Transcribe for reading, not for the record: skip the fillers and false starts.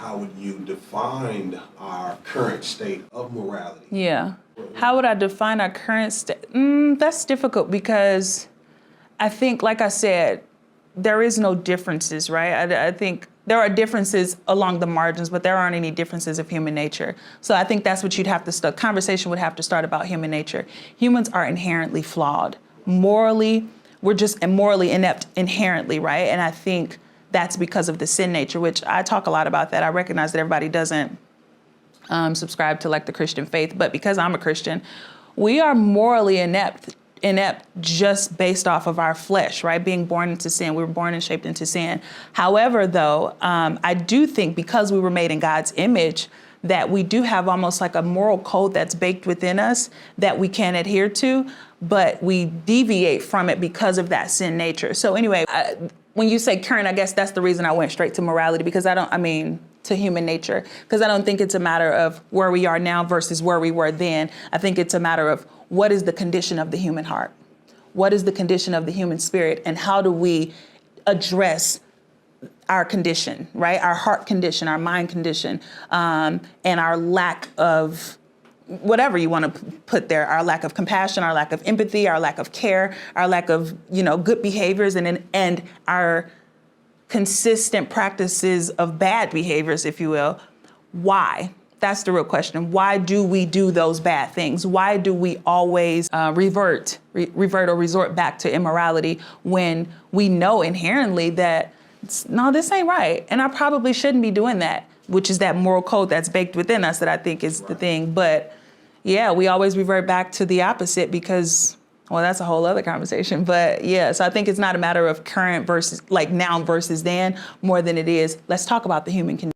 how would you define our current state of morality? Yeah. How would I define our current state? That's difficult because I think, like I said, there is no differences, right? I think there are differences along the margins, but there aren't any differences of human nature. So I think that's what you'd have to start. Conversation would have to start about human nature. Humans are inherently flawed. Morally, we're just morally inept inherently, right? And I think that's because of the sin nature, which I talk a lot about that. I recognize that everybody doesn't subscribe to like the Christian faith, but because I'm a Christian, we are morally inept just based off of our flesh, right? Being born into sin. We were born and shaped into sin. However, though, I do think because we were made in God's image, that we do have almost like a moral code that's baked within us that we can adhere to, but we deviate from it because of that sin nature. So anyway, when you say current, I guess that's the reason I went straight to morality, because to human nature, because I don't think it's a matter of where we are now versus where we were then. I think it's a matter of what is the condition of the human heart? What is the condition of the human spirit? And how do we address our condition, right? Our heart condition, our mind condition, and our lack of whatever you want to put there, our lack of compassion, our lack of empathy, our lack of care, our lack of, good behaviors, and our consistent practices of bad behaviors, if you will. Why? That's the real question. Why do we do those bad things? Why do we always revert or resort back to immorality when we know inherently that, no, this ain't right, and I probably shouldn't be doing that, which is that moral code that's baked within us that I think is the thing. But yeah, we always revert back to the opposite because, well, that's a whole other conversation. But yeah, so I think it's not a matter of current versus like now versus then more than it is, let's talk about the human condition.